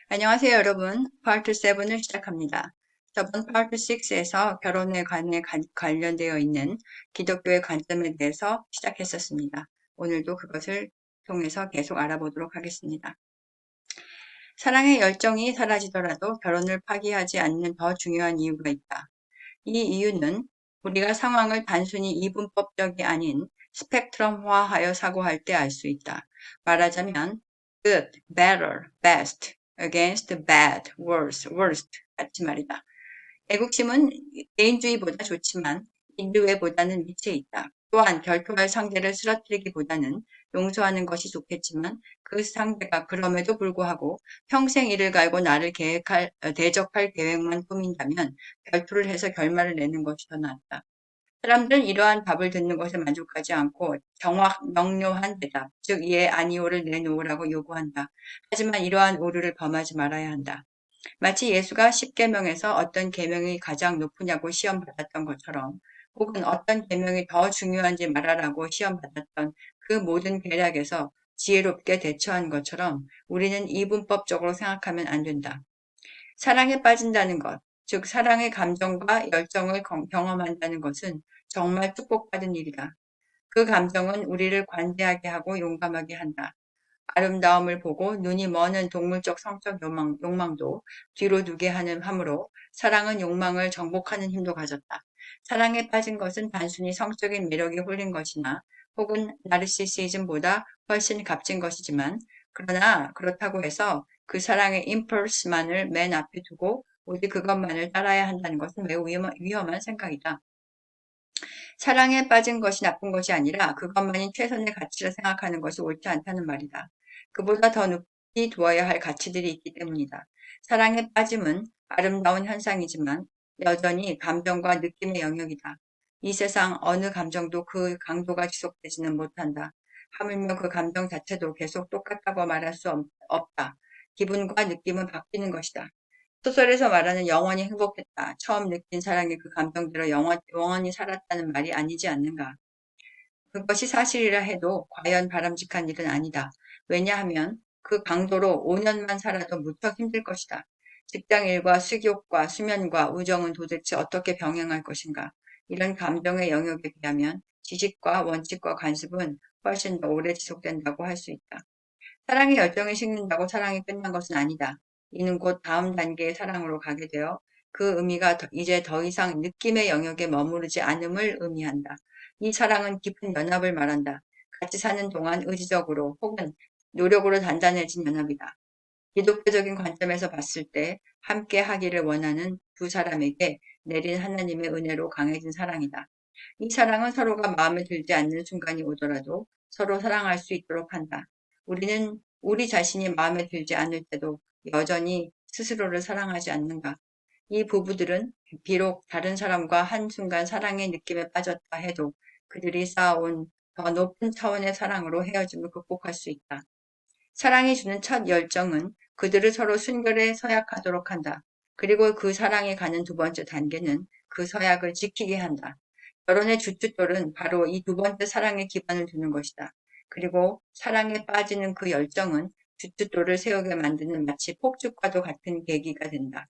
안녕하세요, 여러분. 파트 7을 시작합니다. 저번 파트 6에서 결혼에 관련되어 있는 기독교의 관점에 대해서 시작했었습니다. 오늘도 그것을 통해서 계속 알아보도록 하겠습니다. 사랑의 열정이 사라지더라도 결혼을 파기하지 않는 더 중요한 이유가 있다. 이 이유는 우리가 상황을 단순히 이분법적이 아닌 스펙트럼화하여 사고할 때 알 수 있다. 말하자면 good, better, best, against bad, worse, worst 같이 말이다. 애국심은 개인주의보다 좋지만 인류애보다는 밑에 있다. 또한 결투할 상대를 쓰러뜨리기보다는 용서하는 것이 좋겠지만 그 상대가 그럼에도 불구하고 평생 이를 갈고 나를 대적할 계획만 꾸민다면 결투를 해서 결말을 내는 것이 더 낫다. 사람들은 이러한 답을 듣는 것에 만족하지 않고 명료한 대답, 즉 예, 아니오를 내놓으라고 요구한다. 하지만 이러한 오류를 범하지 말아야 한다. 마치 예수가 십계명에서 어떤 계명이 가장 높으냐고 시험받았던 것처럼 혹은 어떤 계명이 더 중요한지 말하라고 시험받았던 그 모든 계략에서 지혜롭게 대처한 것처럼 우리는 이분법적으로 생각하면 안 된다. 사랑에 빠진다는 것, 즉 사랑의 감정과 열정을 경험한다는 것은 정말 축복받은 일이다. 그 감정은 우리를 관대하게 하고 용감하게 한다. 아름다움을 보고 눈이 머는 동물적 성적 욕망도 뒤로 두게 함으로 사랑은 욕망을 정복하는 힘도 가졌다. 사랑에 빠진 것은 단순히 성적인 매력에 홀린 것이나 혹은 나르시시즘보다 훨씬 값진 것이지만 그러나 그렇다고 해서 그 사랑의 임펄스만을 맨 앞에 두고 오직 그것만을 따라야 한다는 것은 매우 위험한 생각이다. 사랑에 빠진 것이 나쁜 것이 아니라 그것만이 최선의 가치라 생각하는 것이 옳지 않다는 말이다. 그보다 더 높이 두어야 할 가치들이 있기 때문이다. 사랑에 빠짐은 아름다운 현상이지만 여전히 감정과 느낌의 영역이다. 이 세상 어느 감정도 그 강도가 지속되지는 못한다. 하물며 그 감정 자체도 계속 똑같다고 말할 수 없다. 기분과 느낌은 바뀌는 것이다. 소설에서 말하는 영원히 행복했다. 처음 느낀 사랑의 그 감정대로 영원히 살았다는 말이 아니지 않는가. 그것이 사실이라 해도 과연 바람직한 일은 아니다. 왜냐하면 그 강도로 5년만 살아도 무척 힘들 것이다. 직장일과 식욕과 수면과 우정은 도대체 어떻게 병행할 것인가. 이런 감정의 영역에 비하면 지식과 원칙과 관습은 훨씬 더 오래 지속된다고 할 수 있다. 사랑의 열정이 식는다고 사랑이 끝난 것은 아니다. 이는 곧 다음 단계의 사랑으로 가게 되어 그 의미가 이제 더 이상 느낌의 영역에 머무르지 않음을 의미한다. 이 사랑은 깊은 연합을 말한다. 같이 사는 동안 의지적으로 혹은 노력으로 단단해진 연합이다. 기독교적인 관점에서 봤을 때 함께 하기를 원하는 두 사람에게 내린 하나님의 은혜로 강해진 사랑이다. 이 사랑은 서로가 마음에 들지 않는 순간이 오더라도 서로 사랑할 수 있도록 한다. 우리는 우리 자신이 마음에 들지 않을 때도 여전히 스스로를 사랑하지 않는가? 이 부부들은 비록 다른 사람과 한순간 사랑의 느낌에 빠졌다 해도 그들이 쌓아온 더 높은 차원의 사랑으로 헤어짐을 극복할 수 있다. 사랑이 주는 첫 열정은 그들을 서로 순결에 서약하도록 한다. 그리고 그 사랑에 가는 두 번째 단계는 그 서약을 지키게 한다. 결혼의 주춧돌은 바로 이 두 번째 사랑에 기반을 두는 것이다. 그리고 사랑에 빠지는 그 열정은 주춧돌을 세우게 만드는 마치 폭죽과도 같은 계기가 된다.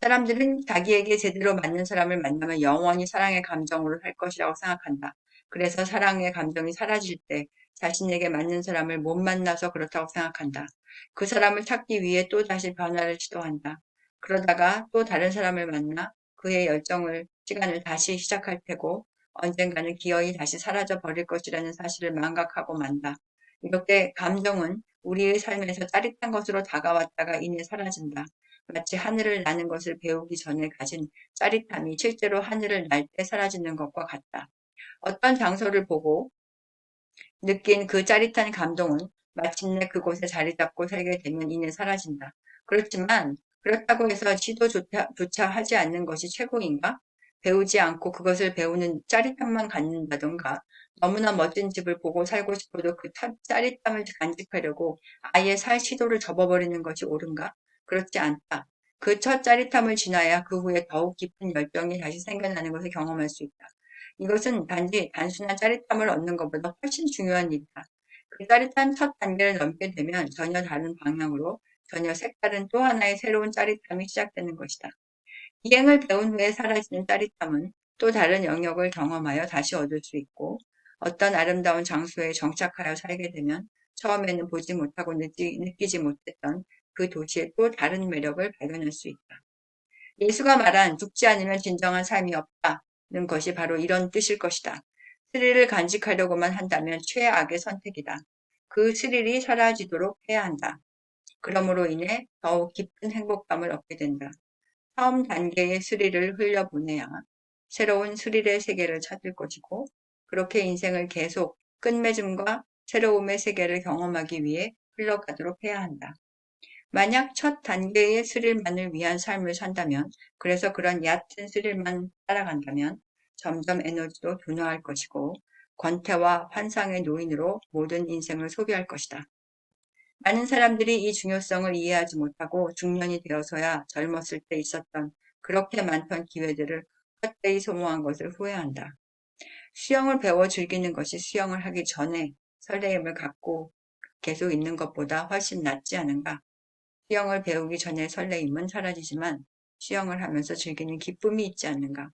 사람들은 자기에게 제대로 맞는 사람을 만나면 영원히 사랑의 감정으로 살 것이라고 생각한다. 그래서 사랑의 감정이 사라질 때 자신에게 맞는 사람을 못 만나서 그렇다고 생각한다. 그 사람을 찾기 위해 또 다시 변화를 시도한다. 그러다가 또 다른 사람을 만나 그의 시간을 다시 시작할 테고 언젠가는 기어이 다시 사라져 버릴 것이라는 사실을 망각하고 만다. 이렇게 감정은 우리의 삶에서 짜릿한 것으로 다가왔다가 이내 사라진다. 마치 하늘을 나는 것을 배우기 전에 가진 짜릿함이 실제로 하늘을 날 때 사라지는 것과 같다. 어떤 장소를 보고 느낀 그 짜릿한 감동은 마침내 그곳에 자리 잡고 살게 되면 이내 사라진다. 그렇지만 그렇다고 해서 시도조차 하지 않는 것이 최고인가? 배우지 않고 그것을 배우는 짜릿함만 갖는다던가 너무나 멋진 집을 보고 살고 싶어도 그 짜릿함을 간직하려고 아예 살 시도를 접어버리는 것이 옳은가? 그렇지 않다. 그 첫 짜릿함을 지나야 그 후에 더욱 깊은 열정이 다시 생겨나는 것을 경험할 수 있다. 이것은 단지 단순한 짜릿함을 얻는 것보다 훨씬 중요한 일이다. 그 짜릿한 첫 단계를 넘게 되면 전혀 다른 방향으로 전혀 색다른 또 하나의 새로운 짜릿함이 시작되는 것이다. 기행을 배운 후에 사라지는 짜릿함은 또 다른 영역을 경험하여 다시 얻을 수 있고 어떤 아름다운 장소에 정착하여 살게 되면 처음에는 보지 못하고 느끼지 못했던 그 도시의 또 다른 매력을 발견할 수 있다. 예수가 말한 죽지 않으면 진정한 삶이 없다는 것이 바로 이런 뜻일 것이다. 스릴을 간직하려고만 한다면 최악의 선택이다. 그 스릴이 사라지도록 해야 한다. 그러므로 인해 더욱 깊은 행복감을 얻게 된다. 처음 단계의 스릴을 흘려보내야 새로운 스릴의 세계를 찾을 것이고 그렇게 인생을 계속 끝맺음과 새로움의 세계를 경험하기 위해 흘러가도록 해야 한다. 만약 첫 단계의 스릴만을 위한 삶을 산다면, 그래서 그런 얕은 스릴만 따라간다면 점점 에너지도 둔화할 것이고 권태와 환상의 노인으로 모든 인생을 소비할 것이다. 많은 사람들이 이 중요성을 이해하지 못하고 중년이 되어서야 젊었을 때 있었던 그렇게 많던 기회들을 헛되이 소모한 것을 후회한다. 수영을 배워 즐기는 것이 수영을 하기 전에 설레임을 갖고 계속 있는 것보다 훨씬 낫지 않은가? 수영을 배우기 전에 설레임은 사라지지만 수영을 하면서 즐기는 기쁨이 있지 않는가?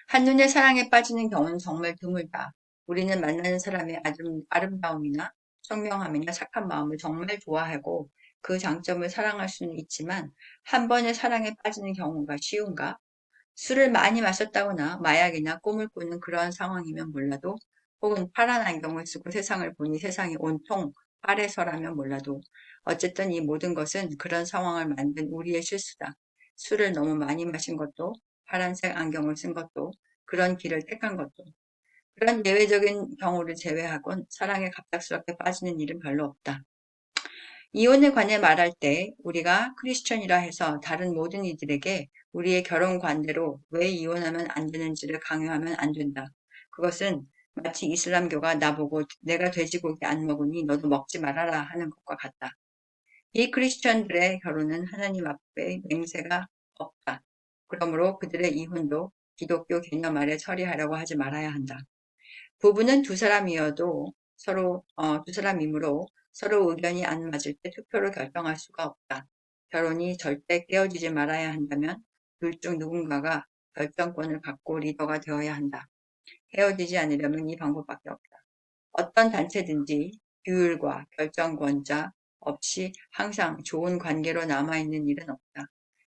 한눈에 사랑에 빠지는 경우는 정말 드물다. 우리는 만나는 사람의 아름다움이나 청명함이나 착한 마음을 정말 좋아하고 그 장점을 사랑할 수는 있지만 한 번의 사랑에 빠지는 경우가 쉬운가? 술을 많이 마셨다거나 마약이나 꿈을 꾸는 그런 상황이면 몰라도 혹은 파란 안경을 쓰고 세상을 보니 세상이 온통 파래서라면 몰라도 어쨌든 이 모든 것은 그런 상황을 만든 우리의 실수다. 술을 너무 많이 마신 것도 파란색 안경을 쓴 것도 그런 길을 택한 것도 그런 예외적인 경우를 제외하곤 사랑에 갑작스럽게 빠지는 일은 별로 없다. 이혼에 관해 말할 때 우리가 크리스천이라 해서 다른 모든 이들에게 우리의 결혼 관대로 왜 이혼하면 안 되는지를 강요하면 안 된다. 그것은 마치 이슬람교가 나보고 내가 돼지고기 안 먹으니 너도 먹지 말아라 하는 것과 같다. 이 크리스천들의 결혼은 하나님 앞에 맹세가 없다. 그러므로 그들의 이혼도 기독교 개념 아래 처리하려고 하지 말아야 한다. 부부는 두 사람이어도 두 사람이므로 서로 의견이 안 맞을 때 투표로 결정할 수가 없다. 결혼이 절대 깨어지지 말아야 한다면 둘 중 누군가가 결정권을 갖고 리더가 되어야 한다. 헤어지지 않으려면 이 방법밖에 없다. 어떤 단체든지 규율과 결정권자 없이 항상 좋은 관계로 남아있는 일은 없다.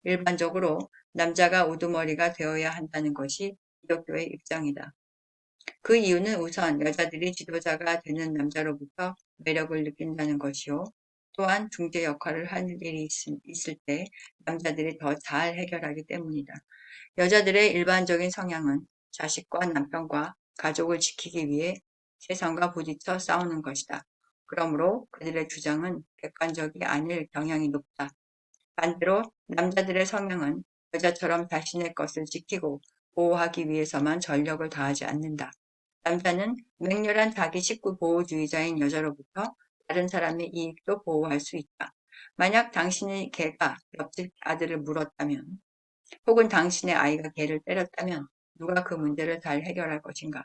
일반적으로 남자가 우두머리가 되어야 한다는 것이 기독교의 입장이다. 그 이유는 우선 여자들이 지도자가 되는 남자로부터 매력을 느낀다는 것이요. 또한 중재 역할을 할 일이 있을 때 남자들이 더 잘 해결하기 때문이다. 여자들의 일반적인 성향은 자식과 남편과 가족을 지키기 위해 세상과 부딪혀 싸우는 것이다. 그러므로 그들의 주장은 객관적이 아닐 경향이 높다. 반대로 남자들의 성향은 여자처럼 자신의 것을 지키고 보호하기 위해서만 전력을 다하지 않는다. 남자는 맹렬한 자기 식구 보호주의자인 여자로부터 다른 사람의 이익도 보호할 수 있다. 만약 당신의 개가 옆집 아들을 물었다면 혹은 당신의 아이가 개를 때렸다면 누가 그 문제를 잘 해결할 것인가?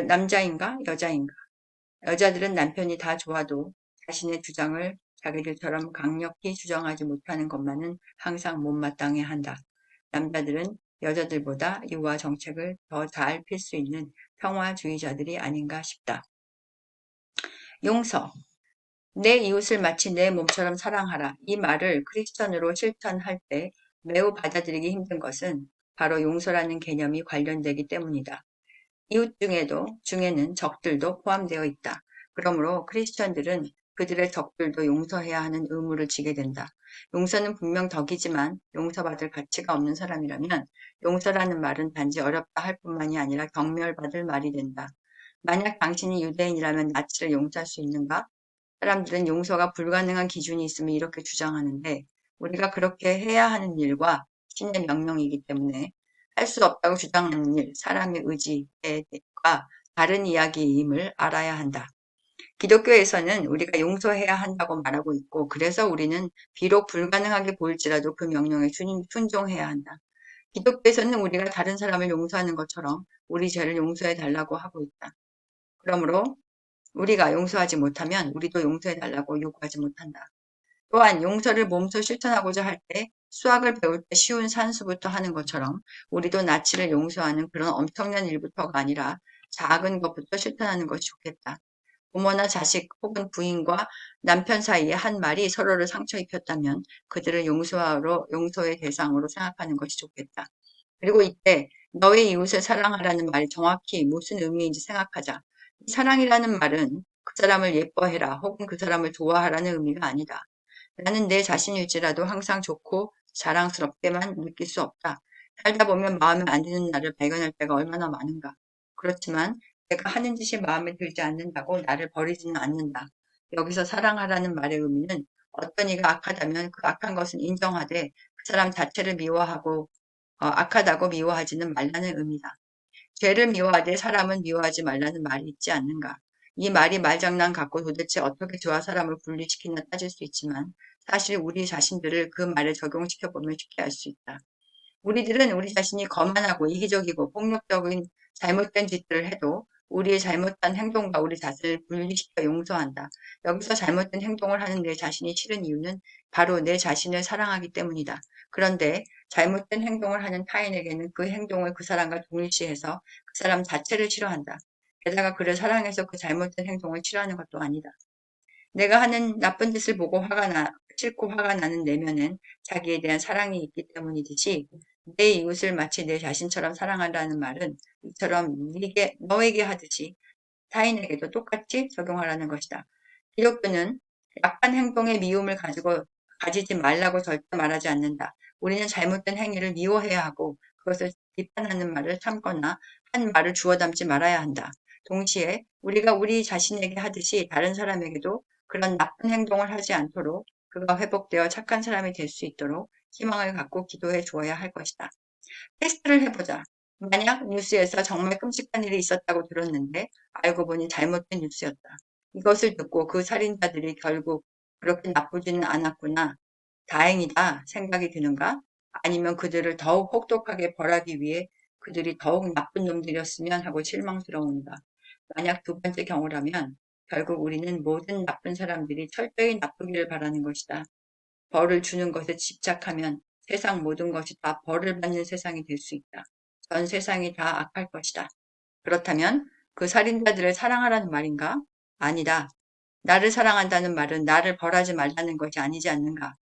남자인가? 여자인가? 여자들은 남편이 다 좋아도 자신의 주장을 자기들처럼 강력히 주장하지 못하는 것만은 항상 못마땅해 한다. 남자들은 여자들보다 이와 정책을 더 잘 필 수 있는 평화주의자들이 아닌가 싶다. 용서. 내 이웃을 마치 내 몸처럼 사랑하라. 이 말을 크리스천으로 실천할 때 매우 받아들이기 힘든 것은 바로 용서라는 개념이 관련되기 때문이다. 이웃 중에는 적들도 포함되어 있다. 그러므로 크리스천들은 그들의 적들도 용서해야 하는 의무를 지게 된다. 용서는 분명 덕이지만 용서받을 가치가 없는 사람이라면 용서라는 말은 단지 어렵다 할 뿐만이 아니라 경멸받을 말이 된다. 만약 당신이 유대인이라면 나치를 용서할 수 있는가? 사람들은 용서가 불가능한 기준이 있으면 이렇게 주장하는데 우리가 그렇게 해야 하는 일과 신의 명령이기 때문에 할 수 없다고 주장하는 일, 사람의 의지과 다른 이야기임을 알아야 한다. 기독교에서는 우리가 용서해야 한다고 말하고 있고 그래서 우리는 비록 불가능하게 보일지라도 그 명령에 순종해야 한다. 기독교에서는 우리가 다른 사람을 용서하는 것처럼 우리 죄를 용서해 달라고 하고 있다. 그러므로 우리가 용서하지 못하면 우리도 용서해달라고 요구하지 못한다. 또한 용서를 몸소 실천하고자 할 때 수학을 배울 때 쉬운 산수부터 하는 것처럼 우리도 나치를 용서하는 그런 엄청난 일부터가 아니라 작은 것부터 실천하는 것이 좋겠다. 부모나 자식 혹은 부인과 남편 사이에 한 말이 서로를 상처 입혔다면 그들을 용서의 대상으로 생각하는 것이 좋겠다. 그리고 이때 너의 이웃을 사랑하라는 말이 정확히 무슨 의미인지 생각하자. 이 사랑이라는 말은 그 사람을 예뻐해라 혹은 그 사람을 좋아하라는 의미가 아니다. 나는 내 자신일지라도 항상 좋고 자랑스럽게만 느낄 수 없다. 살다 보면 마음에 안 드는 나를 발견할 때가 얼마나 많은가. 그렇지만 내가 하는 짓이 마음에 들지 않는다고 나를 버리지는 않는다. 여기서 사랑하라는 말의 의미는 어떤 이가 악하다면 그 악한 것은 인정하되 그 사람 자체를 미워하고 악하다고 미워하지는 말라는 의미다. 죄를 미워하되 사람은 미워하지 말라는 말이 있지 않는가. 이 말이 말장난 같고 도대체 어떻게 죄와 사람을 분리시키나 따질 수 있지만 사실 우리 자신들을 그 말에 적용시켜보면 쉽게 알 수 있다. 우리들은 우리 자신이 거만하고 이기적이고 폭력적인 잘못된 짓들을 해도 우리의 잘못한 행동과 우리 자신을 분리시켜 용서한다. 여기서 잘못된 행동을 하는 내 자신이 싫은 이유는 바로 내 자신을 사랑하기 때문이다. 그런데 잘못된 행동을 하는 타인에게는 그 행동을 그 사람과 동일시해서 그 사람 자체를 싫어한다. 게다가 그를 사랑해서 그 잘못된 행동을 싫어하는 것도 아니다. 내가 하는 나쁜 짓을 보고 싫고 화가 나는 내면엔 자기에 대한 사랑이 있기 때문이듯이 내 이웃을 마치 내 자신처럼 사랑한다는 말은 이처럼 너에게 하듯이 타인에게도 똑같이 적용하라는 것이다. 기독교는 약한 행동의 미움을 가지지 말라고 절대 말하지 않는다. 우리는 잘못된 행위를 미워해야 하고 그것을 비판하는 말을 참거나 한 말을 주워 담지 말아야 한다. 동시에 우리가 우리 자신에게 하듯이 다른 사람에게도 그런 나쁜 행동을 하지 않도록 그가 회복되어 착한 사람이 될 수 있도록 희망을 갖고 기도해 주어야 할 것이다. 테스트를 해보자. 만약 뉴스에서 정말 끔찍한 일이 있었다고 들었는데 알고 보니 잘못된 뉴스였다. 이것을 듣고 그 살인자들이 결국 그렇게 나쁘지는 않았구나. 다행이다 생각이 드는가? 아니면 그들을 더욱 혹독하게 벌하기 위해 그들이 더욱 나쁜 놈들이었으면 하고 실망스러운가? 만약 두 번째 경우라면 결국 우리는 모든 나쁜 사람들이 철저히 나쁘기를 바라는 것이다. 벌을 주는 것에 집착하면 세상 모든 것이 다 벌을 받는 세상이 될 수 있다. 전 세상이 다 악할 것이다. 그렇다면 그 살인자들을 사랑하라는 말인가? 아니다. 나를 사랑한다는 말은 나를 벌하지 말라는 것이 아니지 않는가?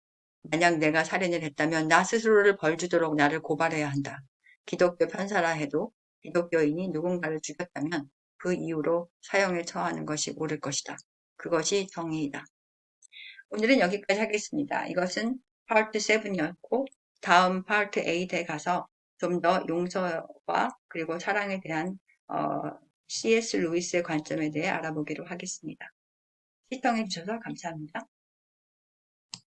만약 내가 살인을 했다면 나 스스로를 벌 주도록 나를 고발해야 한다. 기독교 판사라 해도 기독교인이 누군가를 죽였다면 그 이유로 사형에 처하는 것이 옳을 것이다. 그것이 정의이다. 오늘은 여기까지 하겠습니다. 이것은 파트 7이었고 다음 파트 8에 가서 좀 더 용서와 그리고 사랑에 대한 C.S. 루이스의 관점에 대해 알아보기로 하겠습니다. 시청해 주셔서 감사합니다.